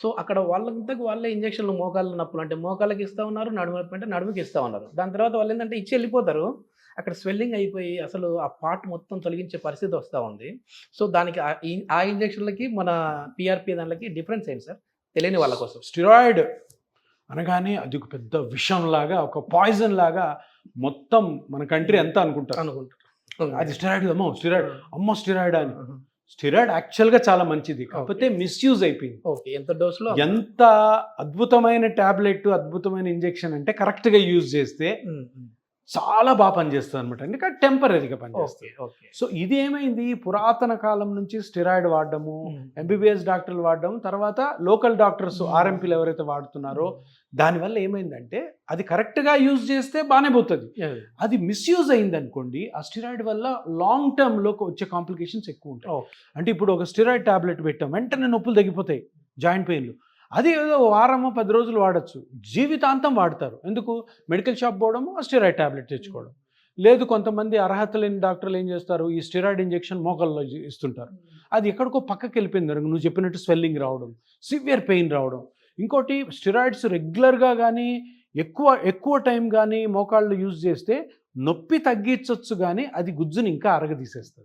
So, అక్కడ వాళ్ళంతకు వాళ్ళే ఇంజెక్షన్‌లు మోకాళ్ళ నొప్పులు అంటే మోకాళ్ళకి ఇస్తా ఉన్నారు. నడుము నొప్పి అంటే నడుముకి ఇస్తా ఉన్నారు. దాని తర్వాత వాళ్ళేందంటే ఇచ్చి ఎళ్ళిపోతారు. అక్కడ స్వెల్లింగ్ అయిపోయి అసలు ఆ పార్ట్ మొత్తం తొలగించే పరిస్థితి వస్తా ఉంది. సో, దానికి ఆ ఇంజెక్షన్‌లకి మన పీఆర్‌పీ దాన్లకి డిఫరెన్స్ ఏంటి సార్? తెలియని వాళ్ళ కోసం. స్టెరాయిడ్ అనగానే అది ఒక పెద్ద విషంలాగా, ఒక పాయిజన్ లాగా మొత్తం మన కంట్రీ అంతా అనుకుంటారు. అది స్టెరాయిడ్ అమ్మో స్టెరాయిడ్ అని. స్టెరాయిడ్ యాక్చువల్‌గా చాలా మంచిది. కాకపోతే మిస్‌యూజ్ అయిపోయింది. ఓకే. ఎంత డోస్‌లో ఎంత అద్భుతమైన టాబ్లెట్, అద్భుతమైన ఇంజెక్షన్ అంటే కరెక్ట్‌గా యూజ్ చేస్తే చాలా బాగా పనిచేస్తుందన్నమాట. ఎందుకంటే టెంపరరీగా పనిచేస్తుంది. ఓకే. సో ఇది ఏమైంది, పురాతన కాలం నుంచి స్టెరాయిడ్ వాడడము, ఎంబీబీఎస్ డాక్టర్లు వాడడం, తర్వాత లోకల్ డాక్టర్స్ ఆర్ఎంపీలు ఎవరైతే వాడుతున్నారో దానివల్ల ఏమైందంటే అది కరెక్ట్గా యూజ్ చేస్తే బాగానే పోతుంది. అది మిస్యూజ్ అయిందనుకోండి, ఆ స్టెరాయిడ్ వల్ల లాంగ్ టర్మ్లోకి వచ్చే కాంప్లికేషన్స్ ఎక్కువ ఉంటాయి. అంటే ఇప్పుడు ఒక స్టెరాయిడ్ టాబ్లెట్ పెట్టాం, వెంటనే నొప్పులు తగ్గిపోతాయి, జాయింట్ పెయిన్లు. అది ఏదో వారమో 10 రోజులు వాడచ్చు, జీవితాంతం వాడతారు. ఎందుకు? మెడికల్ షాప్ పోవడము, ఆ స్టెరాయిడ్ టాబ్లెట్ తెచ్చుకోవడం. లేదు, కొంతమంది అర్హత లేని డాక్టర్లు ఏం చేస్తారు, ఈ స్టెరాయిడ్ ఇంజెక్షన్ మోకాల్లో ఇస్తుంటారు. అది ఎక్కడికో పక్కకి వెళ్ళిపోయింది. నువ్వు చెప్పినట్టు స్వెల్లింగ్ రావడం, సివియర్ పెయిన్ రావడం. ఇంకోటి, స్టెరాయిడ్స్ రెగ్యులర్గా కానీ ఎక్కువ టైం కానీ మోకాళ్ళు యూజ్ చేస్తే నొప్పి తగ్గించవచ్చు, కానీ అది గుజ్జుని ఇంకా అరగదీసేస్తుంది.